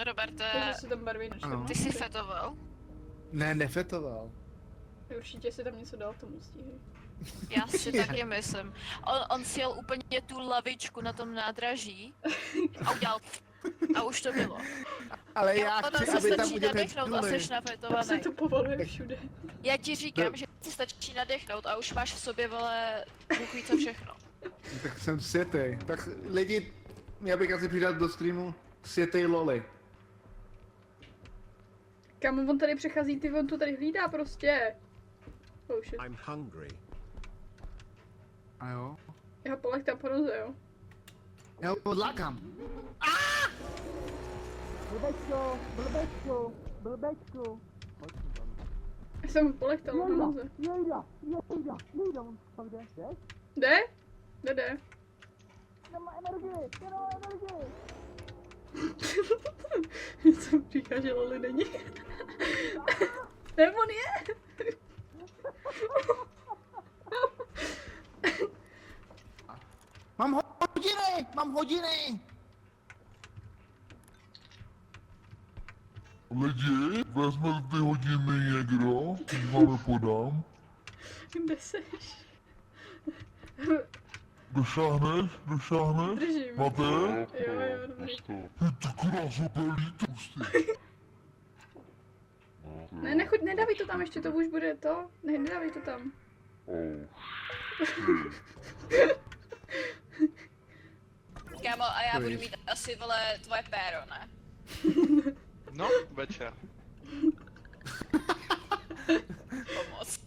Roberte, Takže se tam barví na ty jsi fetoval? Ne, nefetoval. Určitě si tam něco dal tomu stíhy. Já si taky myslím. On si jel úplně tu lavičku na tom nádraží a udělal a už to bylo. Ale já Ono chci, se aby tam stačí udělali nadechnout a jsi Se nafetovaný. to povaluje všude. Já ti říkám, že ti stačí nadechnout a už máš v sobě, vole, Bůh ví co všechno. Tak jsem světej. Tak lidi, já bych asi přidat do streamu světej loli. Kam on tady přechází, ty on tu tady hlídá prostě. Oh shit. I'm hungry. A jo? Já ho polechtám po noze, jo. Já ho odlákám. Blbečku. Já jsem ho polechtal po noze. Jejda, on tam jde, Jde? Jde. Nemá energii. Jsem říká, že Loli není. Ne, on je. Mám hodiny! Lidi, vezme ty hodiny někdo, máme podám. Kde seš? Došáhneš? Držím. Máte? Jo, dobrý. Ty kráso, to je lítost, ty. Ne, nechoď, nedávej to tam ještě, to už bude to. Ne, nedávej to tam. Kámo, a já budu mít asi, vole, tvoje péro, ne? No, večer. Pomoc.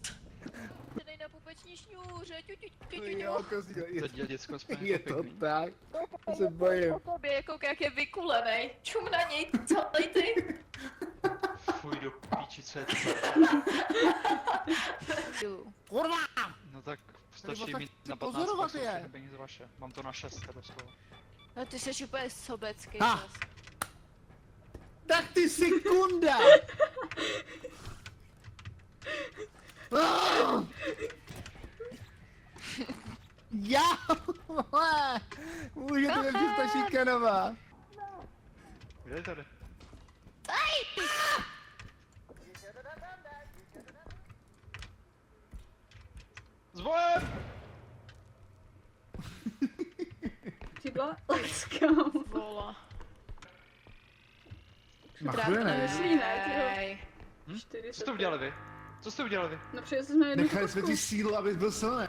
Dej na pupeční šňůře, Jo, kozdíl, To děcko jsme je jako to pěkný. tak. Já se bojím. Tobě kouk, jak je vykulenej. Čum na něj, celý ty. Fuj do píči, co je to? Kurva! No tak Tady stačí tak mít chci na 15, pozorovat tak jsou je. všechny peníze vaše. Mám to na 6, tebe slovo. No ty jsi úplně sobecký. Ah. zas. Tak ty sekunda! Ah! Já! Můžete mě přestat šikanovat. Kde je tady? Zvoje! Přibla? Let's go. Vola. Machuje, ne? Myslí, ne, Ej. 4 Co jste udělali vy? Co jste udělali vy? No přinesli jsme jednu Nechali jsme kostku. ti sílu, abys byl silný.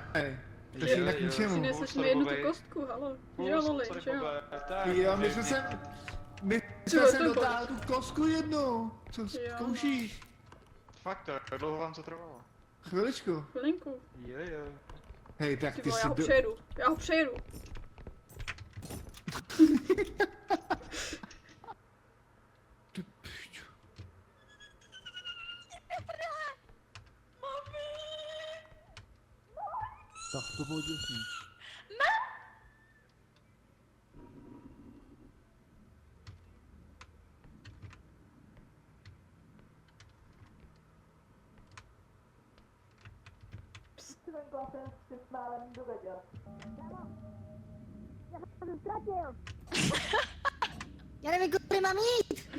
To Jo, je tak jo. ničemu. Přinesli jsme jednu tu kostku, halo. Že jo, Loli, že jo. Jo, my jsme se... My jsme Jo, se to dotáhli tu kostku jednu. Co Jo. zkoušíš? Fakt, jak dlouho vám to trvalo? Chviličku. Chvilinku. Jo. Hej, tak Ty ty vole, si já ho přejedu. Tak to bylo děsný. Já nevím, kudy mám jít.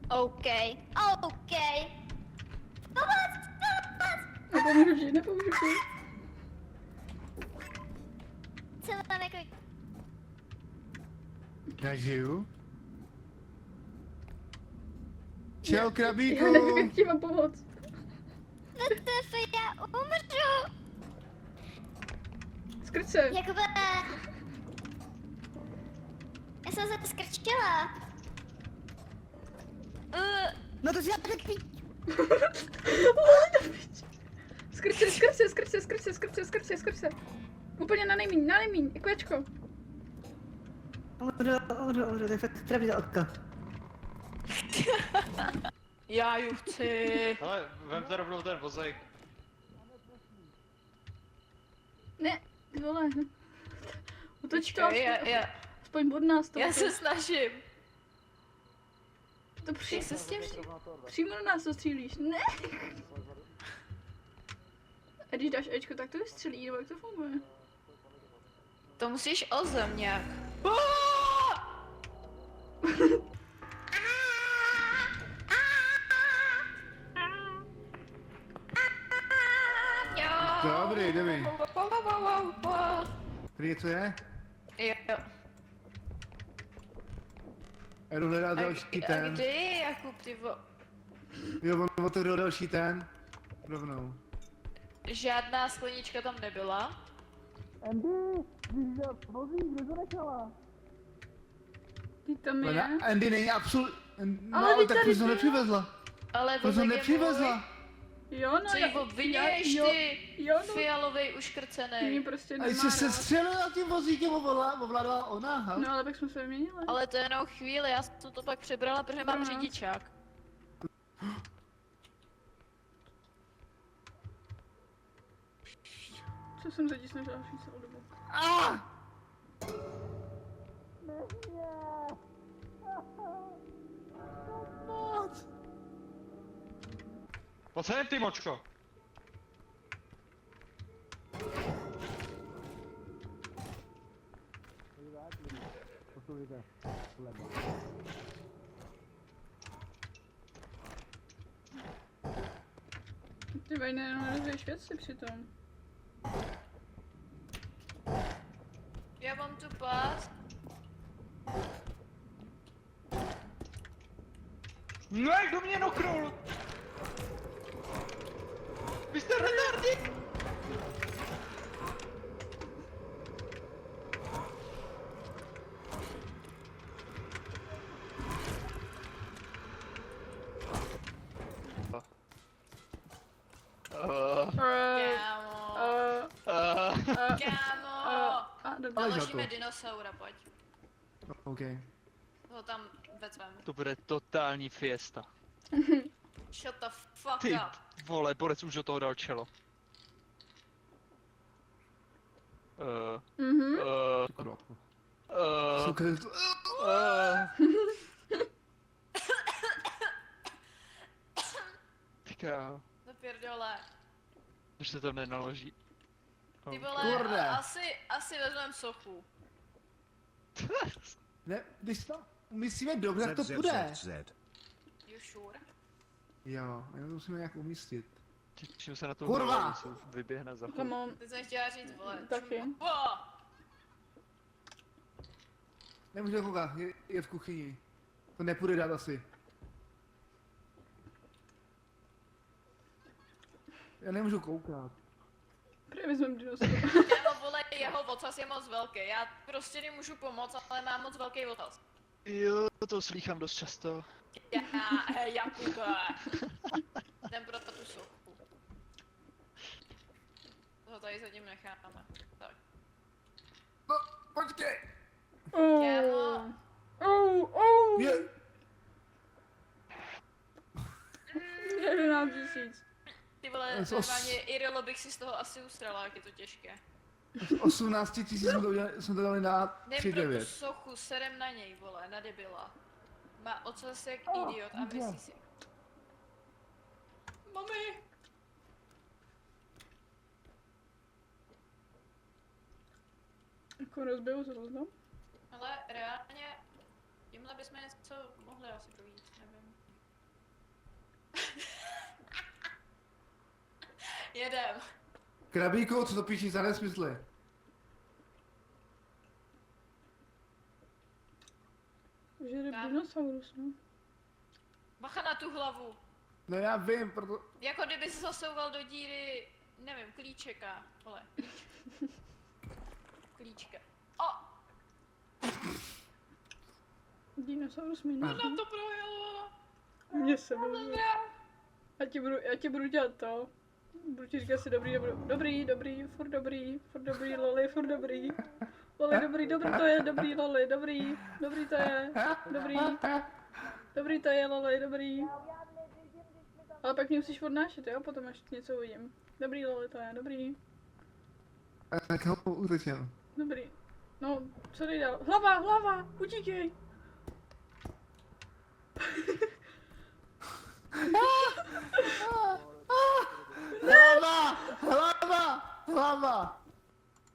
OK. Nepomůžu ti. Co tam jako... Já žiju. Čau, krabíku. Já nevím, jak ti mám pomoct. WTF, já umřu. Skrč se. Jakoby... Já jsem se skrčila. No to si já tak pít. Skrč se. Úplně na nejmíň, ekvěčko. Umřu, to je fakt pravda oko. Já ju chci. Hele, vemte rovnou ten vozejk. Ne, ty vole. Otoč to, Já aspoň od nás to. se snažím. To Jak se s tím... přímo na nás to střílíš. Ne. A když dáš Ečko, tak to vystřelí, nebo jak to funguje? To musíš o zem nějak. Oh! Tady něco je? Jo. Já jdu hledat další A ten. kde je Jakub, ty Jo, on otevřel další ten. Rovnou. Žádná sklenička tam nebyla. Ty tam Ale je. Andy není absolut... No, Ale ale ty tak tady proč to byl. nepřivezla? Ale Proč to vozek je nepřivezla? Jo, no Co jí obvinuješ, jo, ty jo, no. fialovej Mě uškrcenej. prostě A nemá jsi se rád. střelila tím vozíkem, ovládala ona, ha? No ale pak jsme se vyměnili. Ale to je jenom chvíli, já jsem to pak přebrala, protože mám Pro nás. řidičák. Co jsem zatím snažila všít celou dobu. Pojď sem, ty močko. Ty vejne jenom rozvěješ věci přitom. Já mám tu pás. No, kdo mě noknul? Vy jste retardík! Kámo. Kámo. Dobrý. Ale Naložíme žalko. dinosaura, pojď. OK. Ho tam vezmeme. To bude totální fiesta. Shut the fuck Ty up. vole, borec už do toho dal čelo. Mhm. Kurva. uh, Suka, to- Tyka, Do prdele. už se tam nenaloží. Ty vole, Kurde. asi vezmem sochu. Ne, když to umístíme dobře, tak to půjde. You sure? Jo, jenom to musíme nějak umístit. Těším se na to, Kurva! se vyběhne za Come chvíli. on. Teď jsem chtěla říct, vole. Taky. Nemůžu koukat, je v kuchyni. To nepůjde dát asi. Já nemůžu koukat. Prý vezmem dinosaura. Kámo, vole, jeho ocas je moc velký. Já prostě nemůžu pomoct, ale mám moc velký ocas. Jo, to slýchám dost často. Jakube. Jdem pro tu sochu. Toho tady zatím necháme. Tak. No, počkej! Kámo. Je, 11 000. Ty vole, normálně Irilo bych si z toho asi ustrala, jak je to těžké. 18 000 jsme to dali na Jdem pro tu 3,9. sochu, serem na něj, vole, na debila. Má ocas jak idiot a myslí si. Mami! Jako rozbiju se rozdám. Ale reálně, tímhle bychom něco mohli asi projít, nevím. Jedem. Krabíko, co to píšeš za nesmysly? Žere Kam? dinosaurus, no. Bacha na tu hlavu. No já vím, proto... Jako kdyby se zasouval do díry, nevím, klíčeka. Vole. Klíčka. O! Dinosaurus mi Ona to projelo. Mně se mluví. Já ti budu dělat to. Budu ti říkat si dobrý, furt dobrý, loli, furt dobrý. Loli, dobrý to je, dobrý, loli, dobrý to je, dobrý to je, loli, dobrý. Ale pak mě musíš odnášet, jo, potom až něco uvidím. Dobrý, loli, to je, dobrý, Tak ho utečem. dobrý. No, co dej dál? Hlava, utíkej. Hlava!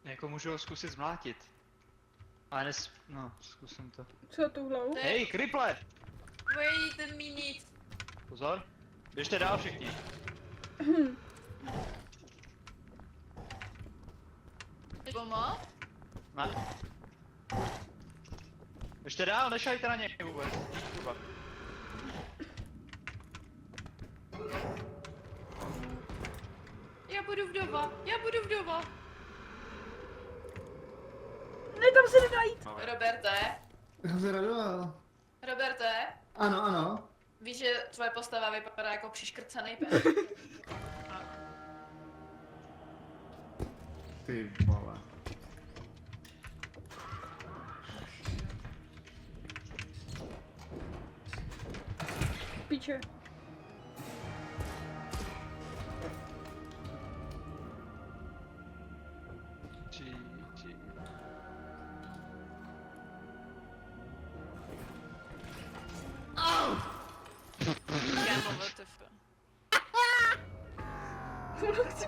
Jako můžu ho zkusit zmlátit. Ale no, zkusím to. Co tu hlavu? Hej, kriple! Wait a minute. Pozor. Běžte dál všichni. Pomoct? Ne. Ještě dál, nešajte na něj vůbec. Kurva. Já budu vdova, já budu vdova. Ne, tam se nedá jít. Roberte, Já jsem se radoval. Roberte, Ano, ano. víš, že tvoje postava vypadá jako přiškrcený pes. Ty vole. Píče. GG. Já mluvil, ty f- Chci